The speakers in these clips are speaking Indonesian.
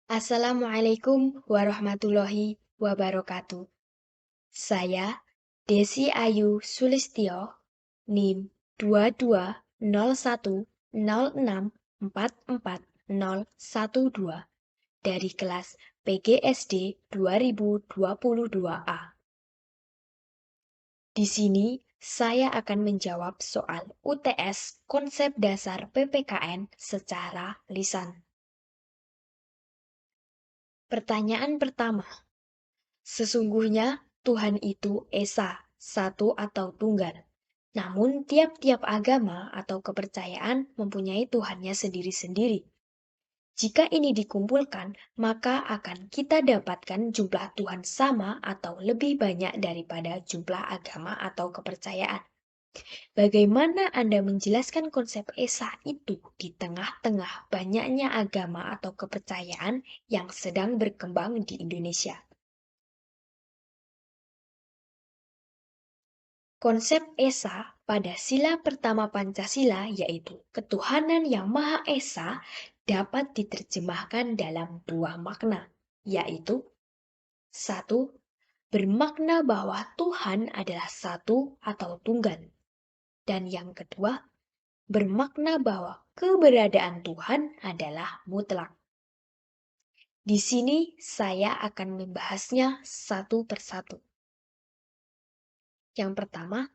Assalamualaikum warahmatullahi wabarakatuh. Saya Desi Ayu Sulistyo, NIM 22010644012 dari kelas PGSD 2022A. Di sini saya akan menjawab soal UTS konsep dasar PPKN secara lisan. Pertanyaan pertama. Sesungguhnya Tuhan itu Esa, satu atau tunggal. Namun tiap-tiap agama atau kepercayaan mempunyai Tuhannya sendiri-sendiri. Jika ini dikumpulkan, maka akan kita dapatkan jumlah Tuhan sama atau lebih banyak daripada jumlah agama atau kepercayaan. Bagaimana Anda menjelaskan konsep Esa itu di tengah-tengah banyaknya agama atau kepercayaan yang sedang berkembang di Indonesia? Konsep Esa pada sila pertama Pancasila yaitu ketuhanan yang Maha Esa dapat diterjemahkan dalam dua makna, yaitu satu, bermakna bahwa Tuhan adalah satu atau tunggal, dan yang kedua, bermakna bahwa keberadaan Tuhan adalah mutlak. Di sini saya akan membahasnya satu persatu. Yang pertama,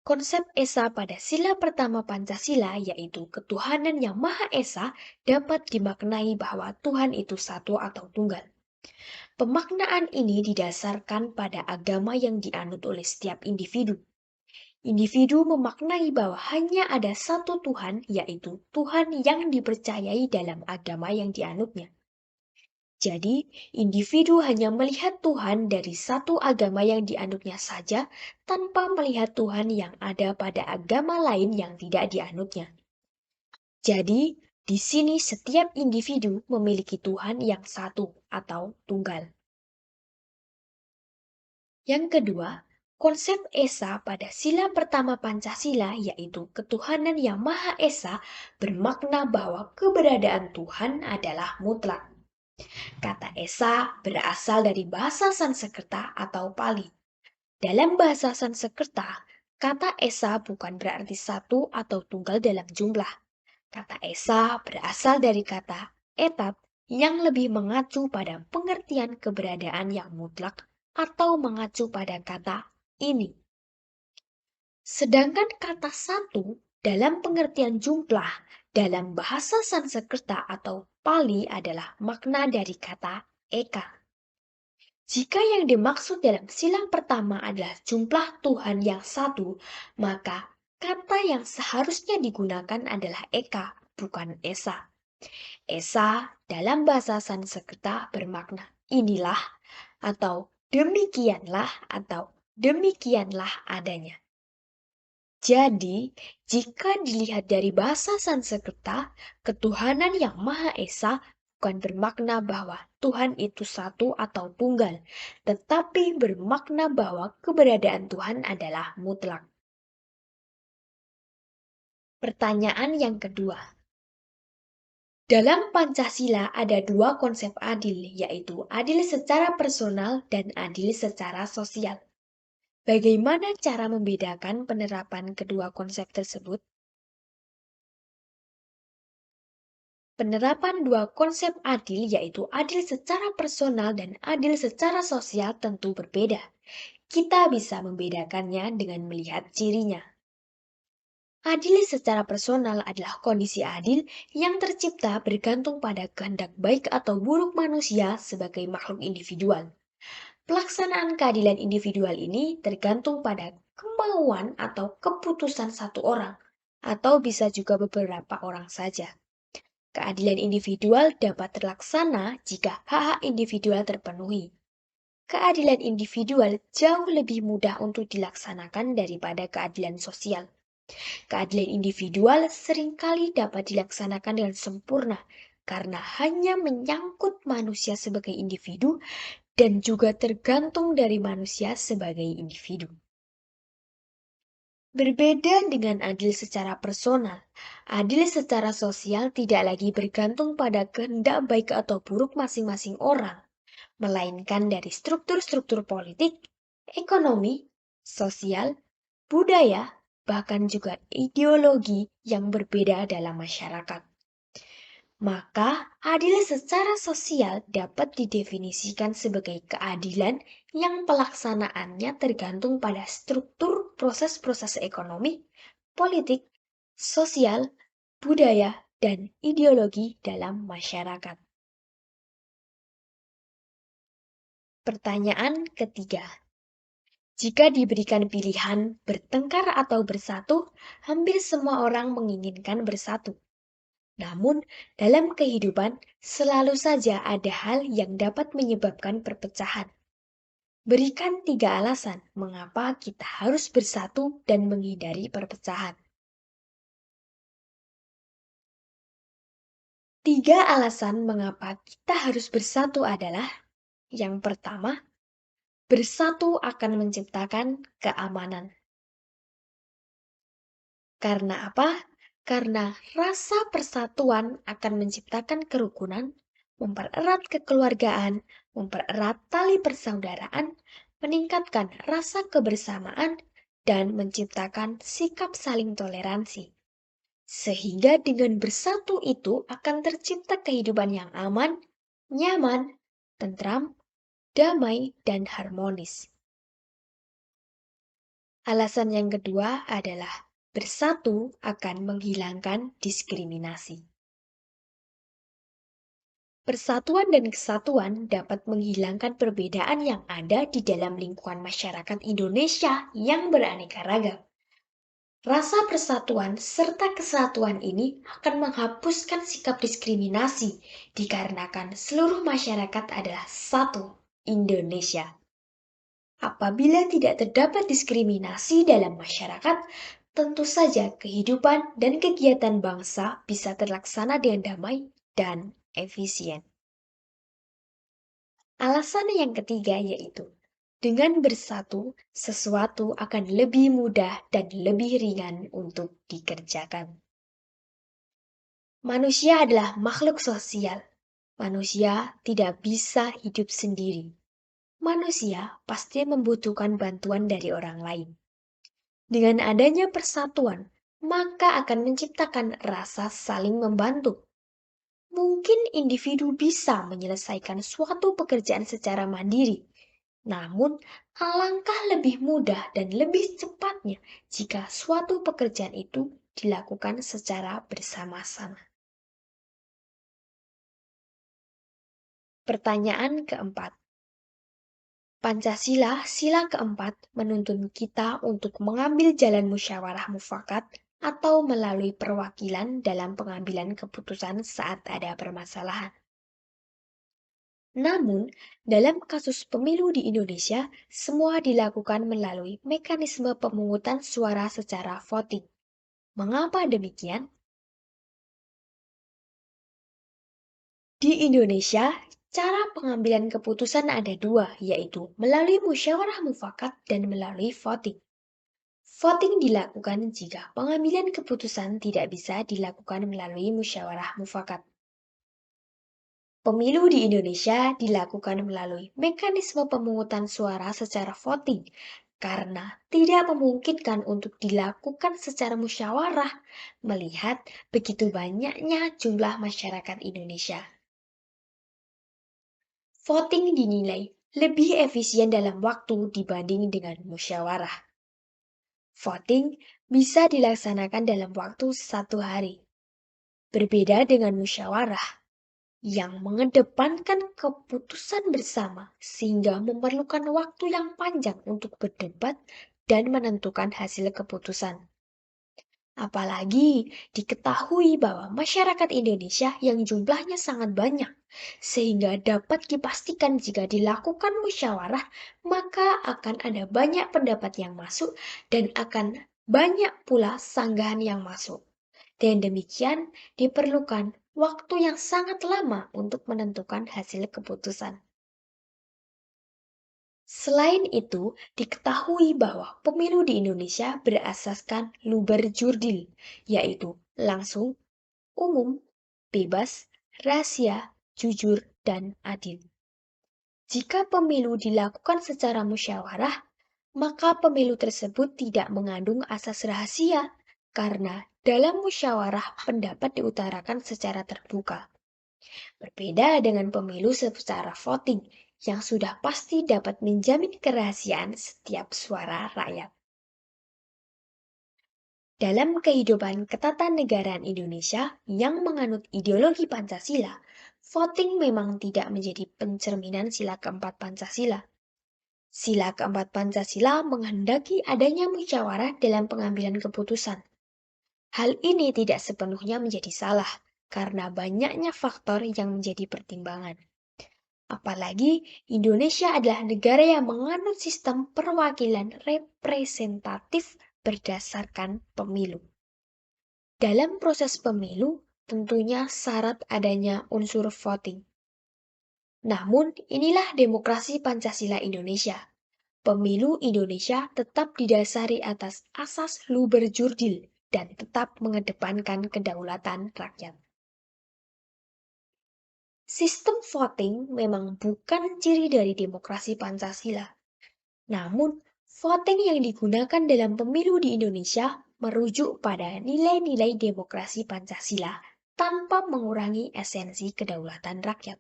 konsep Esa pada sila pertama Pancasila yaitu ketuhanan yang Maha Esa dapat dimaknai bahwa Tuhan itu satu atau tunggal. Pemaknaan ini didasarkan pada agama yang dianut oleh setiap individu. Individu memaknai bahwa hanya ada satu Tuhan, yaitu Tuhan yang dipercayai dalam agama yang dianutnya. Jadi, individu hanya melihat Tuhan dari satu agama yang dianutnya saja, tanpa melihat Tuhan yang ada pada agama lain yang tidak dianutnya. Jadi, di sini setiap individu memiliki Tuhan yang satu atau tunggal. Yang kedua, konsep Esa pada sila pertama Pancasila yaitu ketuhanan yang Maha Esa bermakna bahwa keberadaan Tuhan adalah mutlak. Kata Esa berasal dari bahasa Sanskerta atau Pali. Dalam bahasa Sanskerta, kata Esa bukan berarti satu atau tunggal dalam jumlah. Kata Esa berasal dari kata etat yang lebih mengacu pada pengertian keberadaan yang mutlak atau mengacu pada kata ini. Sedangkan kata satu dalam pengertian jumlah dalam bahasa Sanskerta atau Pali adalah makna dari kata eka. Jika yang dimaksud dalam sila pertama adalah jumlah Tuhan yang satu, maka kata yang seharusnya digunakan adalah eka, bukan esa. Esa dalam bahasa Sanskerta bermakna inilah atau demikianlah atau demikianlah adanya. Jadi, jika dilihat dari bahasa Sanskerta, ketuhanan yang Maha Esa bukan bermakna bahwa Tuhan itu satu atau tunggal, tetapi bermakna bahwa keberadaan Tuhan adalah mutlak. Pertanyaan yang kedua. Dalam Pancasila ada dua konsep adil, yaitu adil secara personal dan adil secara sosial. Bagaimana cara membedakan penerapan kedua konsep tersebut? Penerapan dua konsep adil yaitu adil secara personal dan adil secara sosial tentu berbeda. Kita bisa membedakannya dengan melihat cirinya. Adil secara personal adalah kondisi adil yang tercipta bergantung pada kehendak baik atau buruk manusia sebagai makhluk individual. Pelaksanaan keadilan individual ini tergantung pada kemauan atau keputusan satu orang, atau bisa juga beberapa orang saja. Keadilan individual dapat terlaksana jika hak-hak individual terpenuhi. Keadilan individual jauh lebih mudah untuk dilaksanakan daripada keadilan sosial. Keadilan individual seringkali dapat dilaksanakan dengan sempurna karena hanya menyangkut manusia sebagai individu dan juga tergantung dari manusia sebagai individu. Berbeda dengan adil secara personal, adil secara sosial tidak lagi bergantung pada kehendak baik atau buruk masing-masing orang, melainkan dari struktur-struktur politik, ekonomi, sosial, budaya, bahkan juga ideologi yang berbeda dalam masyarakat. Maka, adil secara sosial dapat didefinisikan sebagai keadilan yang pelaksanaannya tergantung pada struktur proses-proses ekonomi, politik, sosial, budaya, dan ideologi dalam masyarakat. Pertanyaan ketiga. Jika diberikan pilihan bertengkar atau bersatu, hampir semua orang menginginkan bersatu. Namun, dalam kehidupan selalu saja ada hal yang dapat menyebabkan perpecahan. Berikan 3 alasan mengapa kita harus bersatu dan menghindari perpecahan. 3 alasan mengapa kita harus bersatu adalah: yang pertama, bersatu akan menciptakan keamanan. Karena apa? Karena rasa persatuan akan menciptakan kerukunan, mempererat kekeluargaan, mempererat tali persaudaraan, meningkatkan rasa kebersamaan, dan menciptakan sikap saling toleransi. Sehingga dengan bersatu itu akan tercipta kehidupan yang aman, nyaman, tentram, damai, dan harmonis. Alasan yang kedua adalah bersatu akan menghilangkan diskriminasi. Persatuan dan kesatuan dapat menghilangkan perbedaan yang ada di dalam lingkungan masyarakat Indonesia yang beraneka ragam. Rasa persatuan serta kesatuan ini akan menghapuskan sikap diskriminasi dikarenakan seluruh masyarakat adalah satu Indonesia. Apabila tidak terdapat diskriminasi dalam masyarakat, tentu saja kehidupan dan kegiatan bangsa bisa terlaksana dengan damai dan efisien. Alasan yang ketiga yaitu, dengan bersatu, sesuatu akan lebih mudah dan lebih ringan untuk dikerjakan. Manusia adalah makhluk sosial. Manusia tidak bisa hidup sendiri. Manusia pasti membutuhkan bantuan dari orang lain. Dengan adanya persatuan, maka akan menciptakan rasa saling membantu. Mungkin individu bisa menyelesaikan suatu pekerjaan secara mandiri, namun alangkah lebih mudah dan lebih cepatnya jika suatu pekerjaan itu dilakukan secara bersama-sama. Pertanyaan keempat. Pancasila, sila keempat, menuntun kita untuk mengambil jalan musyawarah mufakat atau melalui perwakilan dalam pengambilan keputusan saat ada permasalahan. Namun, dalam kasus pemilu di Indonesia, semua dilakukan melalui mekanisme pemungutan suara secara voting. Mengapa demikian? Di Indonesia, cara pengambilan keputusan ada dua, yaitu melalui musyawarah mufakat dan melalui voting. Voting dilakukan jika pengambilan keputusan tidak bisa dilakukan melalui musyawarah mufakat. Pemilu di Indonesia dilakukan melalui mekanisme pemungutan suara secara voting karena tidak memungkinkan untuk dilakukan secara musyawarah melihat begitu banyaknya jumlah masyarakat Indonesia. Voting dinilai lebih efisien dalam waktu dibanding dengan musyawarah. Voting bisa dilaksanakan dalam waktu 1 hari. Berbeda dengan musyawarah yang mengedepankan keputusan bersama sehingga memerlukan waktu yang panjang untuk berdebat dan menentukan hasil keputusan. Apalagi diketahui bahwa masyarakat Indonesia yang jumlahnya sangat banyak, sehingga dapat dipastikan jika dilakukan musyawarah, maka akan ada banyak pendapat yang masuk dan akan banyak pula sanggahan yang masuk. Dan demikian diperlukan waktu yang sangat lama untuk menentukan hasil keputusan. Selain itu, diketahui bahwa pemilu di Indonesia berasaskan luber-jurdil, yaitu langsung, umum, bebas, rahasia, jujur, dan adil. Jika pemilu dilakukan secara musyawarah, maka pemilu tersebut tidak mengandung asas rahasia, karena dalam musyawarah pendapat diutarakan secara terbuka. Berbeda dengan pemilu secara voting, yang sudah pasti dapat menjamin kerahasiaan setiap suara rakyat. Dalam kehidupan ketatanegaraan Indonesia yang menganut ideologi Pancasila, voting memang tidak menjadi pencerminan sila keempat Pancasila. Sila keempat Pancasila menghendaki adanya musyawarah dalam pengambilan keputusan. Hal ini tidak sepenuhnya menjadi salah, karena banyaknya faktor yang menjadi pertimbangan. Apalagi Indonesia adalah negara yang menganut sistem perwakilan representatif berdasarkan pemilu. Dalam proses pemilu, tentunya syarat adanya unsur voting. Namun, inilah demokrasi Pancasila Indonesia. Pemilu Indonesia tetap didasari atas asas luber-jurdil dan tetap mengedepankan kedaulatan rakyat. Sistem voting memang bukan ciri dari demokrasi Pancasila. Namun, voting yang digunakan dalam pemilu di Indonesia merujuk pada nilai-nilai demokrasi Pancasila tanpa mengurangi esensi kedaulatan rakyat.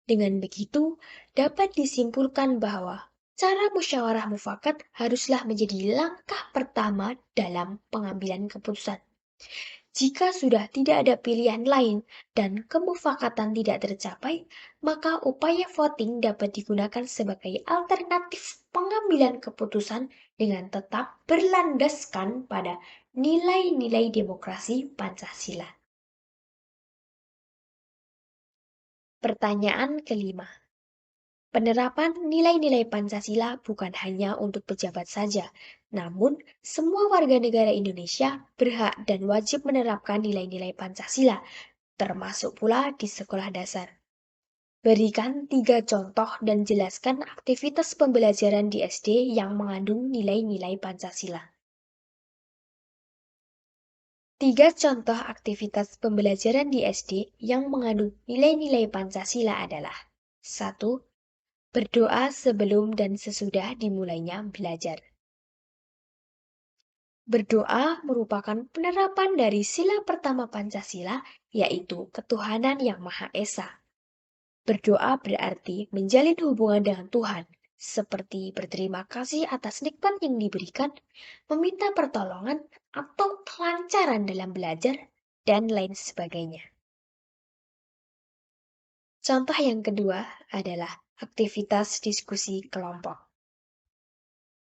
Dengan begitu, dapat disimpulkan bahwa cara musyawarah mufakat haruslah menjadi langkah pertama dalam pengambilan keputusan. Jika sudah tidak ada pilihan lain dan kemufakatan tidak tercapai, maka upaya voting dapat digunakan sebagai alternatif pengambilan keputusan dengan tetap berlandaskan pada nilai-nilai demokrasi Pancasila. Pertanyaan kelima. Penerapan nilai-nilai Pancasila bukan hanya untuk pejabat saja, namun semua warga negara Indonesia berhak dan wajib menerapkan nilai-nilai Pancasila, termasuk pula di sekolah dasar. Berikan 3 contoh dan jelaskan aktivitas pembelajaran di SD yang mengandung nilai-nilai Pancasila. 3 contoh aktivitas pembelajaran di SD yang mengandung nilai-nilai Pancasila adalah 1. Berdoa sebelum dan sesudah dimulainya belajar. Berdoa merupakan penerapan dari sila pertama Pancasila, yaitu ketuhanan yang Maha Esa. Berdoa berarti menjalin hubungan dengan Tuhan, seperti berterima kasih atas nikmat yang diberikan, meminta pertolongan atau kelancaran dalam belajar, dan lain sebagainya. Contoh yang kedua adalah aktivitas diskusi kelompok.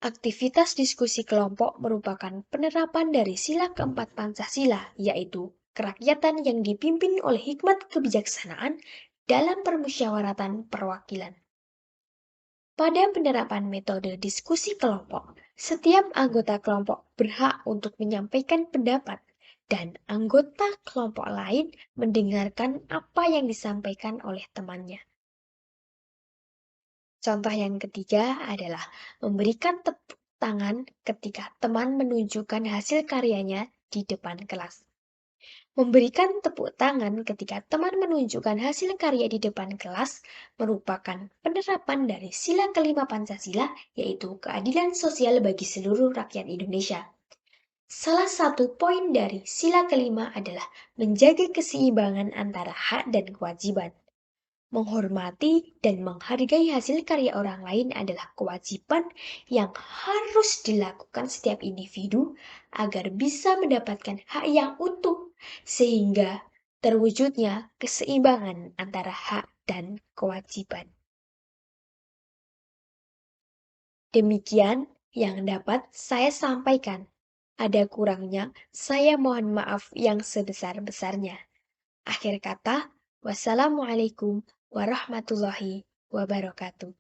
Aktivitas diskusi kelompok merupakan penerapan dari sila keempat Pancasila, yaitu kerakyatan yang dipimpin oleh hikmat kebijaksanaan dalam permusyawaratan perwakilan. Pada penerapan metode diskusi kelompok, setiap anggota kelompok berhak untuk menyampaikan pendapat, dan anggota kelompok lain mendengarkan apa yang disampaikan oleh temannya. Contoh yang ketiga adalah memberikan tepuk tangan ketika teman menunjukkan hasil karyanya di depan kelas. Memberikan tepuk tangan ketika teman menunjukkan hasil karya di depan kelas merupakan penerapan dari sila kelima Pancasila, yaitu keadilan sosial bagi seluruh rakyat Indonesia. Salah satu poin dari sila kelima adalah menjaga keseimbangan antara hak dan kewajiban. Menghormati dan menghargai hasil karya orang lain adalah kewajiban yang harus dilakukan setiap individu agar bisa mendapatkan hak yang utuh, sehingga terwujudnya keseimbangan antara hak dan kewajiban. Demikian yang dapat saya sampaikan. Ada kurangnya, saya mohon maaf yang sebesar-besarnya. Akhir kata, wassalamualaikum warahmatullahi wabarakatuh.